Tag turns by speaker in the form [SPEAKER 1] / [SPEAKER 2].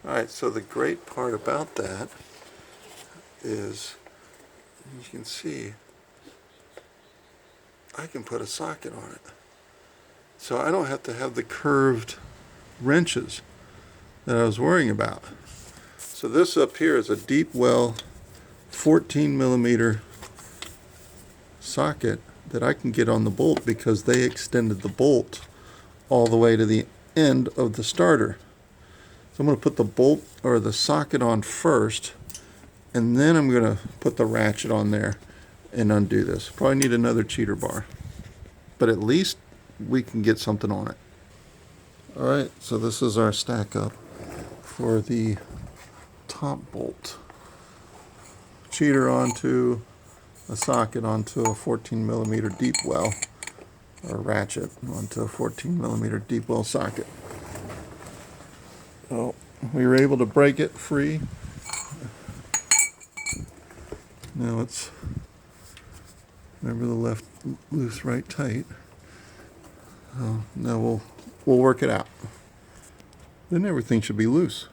[SPEAKER 1] Alright, so the great part about that is, you can see, I can put a socket on it. So I don't have to have the curved wrenches that I was worrying about. So this up here is a deep well 14 millimeter socket that I can get on the bolt because they extended the bolt all the way to the end of the starter. So I'm going to put the bolt or the socket on first, and then I'm going to put the ratchet on there and undo this. Probably need another cheater bar, but at least we can get something on it. Alright, so this is our stack up for the top bolt. Cheater onto a socket onto a 14 millimeter deep well, or ratchet onto a 14 millimeter deep well socket. So we were able to break it free. Now it's, remember the left loose, right tight. Now we'll work it out. Then everything should be loose.